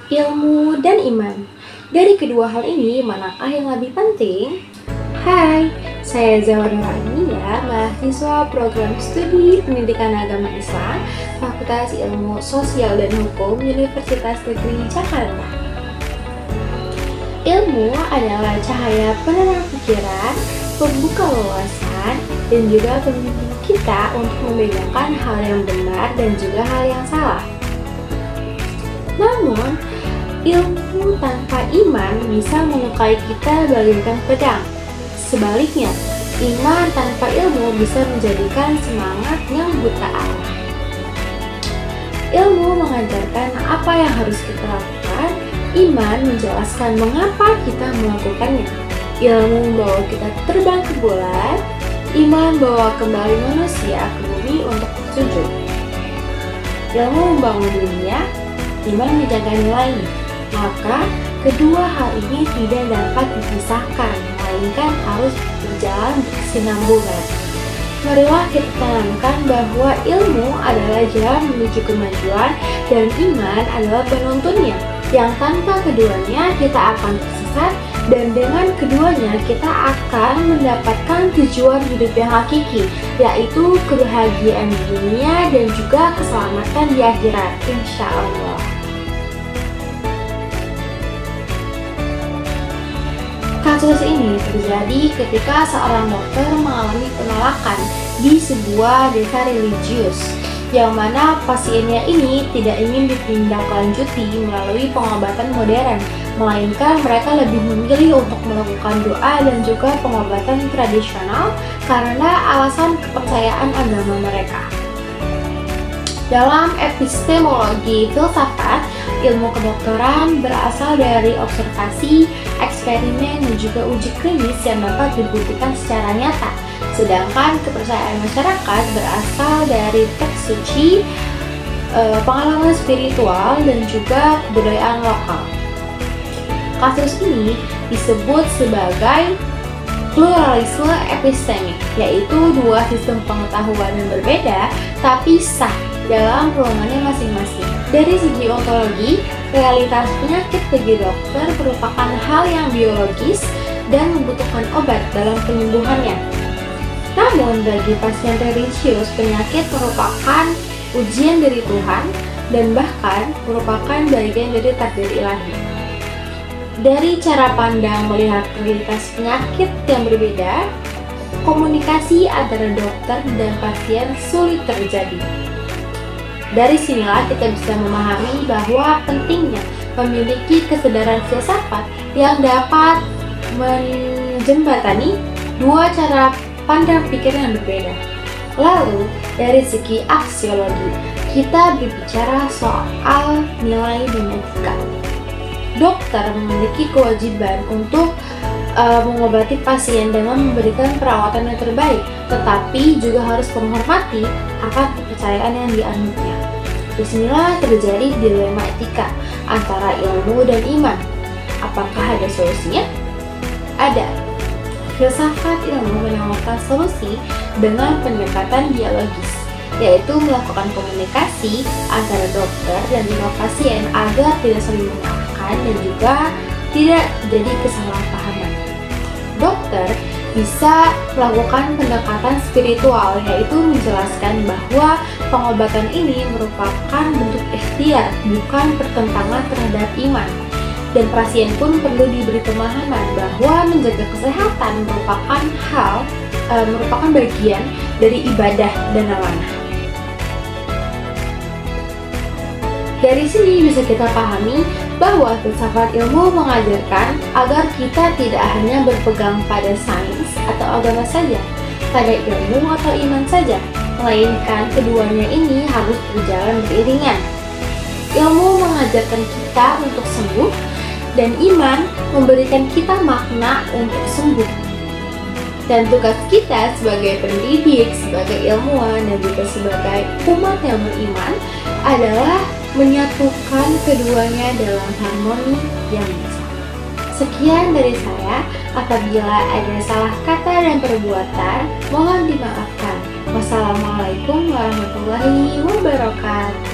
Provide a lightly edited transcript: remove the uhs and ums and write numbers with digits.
ilmu, dan iman. Dari kedua hal ini, manakah yang lebih penting? Hai, saya Zawada Rania, mahasiswa program studi pendidikan agama Islam, Fakultas Ilmu Sosial dan Hukum, Universitas Negeri Jakarta. Ilmu adalah cahaya penerang pikiran, pembuka wawasan, dan juga pembimbing kita untuk membedakan hal yang benar dan juga hal yang salah. Namun, ilmu tanpa iman bisa melukai kita bagaikan pedang. Sebaliknya, iman tanpa ilmu bisa menjadikan semangat yang buta arah. Ilmu mengajarkan apa yang harus kita lakukan, iman menjelaskan mengapa kita melakukannya. Ilmu membawa kita terbang ke bulan, iman bawa kembali manusia ke bumi untuk bersujud. Ilmu membangun dunia, iman menjaga nilainya. Maka, kedua hal ini tidak dapat dipisahkan, melainkan harus berjalan berkesinambungan. Marilah kita tanamkan bahwa ilmu adalah jalan menuju kemajuan dan iman adalah penuntunnya. Yang tanpa keduanya kita akan tersesat, dan dengan keduanya kita akan mendapatkan tujuan hidup yang hakiki, yaitu kebahagiaan di dunia dan juga keselamatan di akhirat, insya Allah. Kasus ini terjadi ketika seorang dokter mengalami penolakan di sebuah desa religius, yang mana pasiennya ini tidak ingin ditindaklanjuti melalui pengobatan modern, melainkan mereka lebih memilih untuk melakukan doa dan juga pengobatan tradisional karena alasan kepercayaan agama mereka. Dalam epistemologi filsafat, ilmu kedokteran berasal dari observasi, eksperimen, dan juga uji klinis yang dapat dibuktikan secara nyata. Sedangkan kepercayaan masyarakat berasal dari teks suci, pengalaman spiritual, dan juga kebudayaan lokal. Kasus ini disebut sebagai pluralisme epistemik, yaitu dua sistem pengetahuan yang berbeda tapi sah dalam golongannya masing-masing. Dari segi ontologi, realitas penyakit bagi dokter merupakan hal yang biologis dan membutuhkan obat dalam penyembuhannya. Namun, bagi pasien religius, penyakit merupakan ujian dari Tuhan dan bahkan merupakan bagian dari takdir ilahi. Dari cara pandang melihat realitas penyakit yang berbeda, komunikasi antara dokter dan pasien sulit terjadi. Dari sinilah kita bisa memahami bahwa pentingnya memiliki kesadaran filsafat yang dapat menjembatani dua cara pandang pikir yang berbeda. Lalu, dari segi aksiologi, kita berbicara soal nilai dan etika. Dokter memiliki kewajiban untuk mengobati pasien dengan memberikan perawatan yang terbaik, tetapi juga harus menghormati akan kepercayaan yang dianutnya. Disinilah terjadi dilema etika antara ilmu dan iman. Apakah ada solusinya? Ada. Filsafat ilmu menawarkan solusi dengan pendekatan dialogis, yaitu melakukan komunikasi antara dokter dan juga pasien agar tidak saling menyalahkan dan juga tidak terjadi kesalahpahaman. Dokter bisa melakukan pendekatan spiritual, yaitu menjelaskan bahwa pengobatan ini merupakan bentuk ikhtiar, bukan pertentangan terhadap iman. Dan pasien pun perlu diberi pemahaman bahwa menjaga kesehatan merupakan bagian dari ibadah dan amanah. Dari sini bisa kita pahami bahwa filsafat ilmu mengajarkan agar kita tidak hanya berpegang pada sains atau agama saja, pada ilmu atau iman saja, melainkan keduanya ini harus berjalan beriringan. Ilmu mengajarkan kita untuk sembuh, dan iman memberikan kita makna untuk sembuh. Dan tugas kita sebagai pendidik, sebagai ilmuwan, dan juga sebagai umat yang beriman adalah menyatukan keduanya dalam harmoni yang bisa. Sekian dari saya. Apabila ada salah kata dan perbuatan, mohon dimaafkan. Wassalamualaikum warahmatullahi wabarakatuh.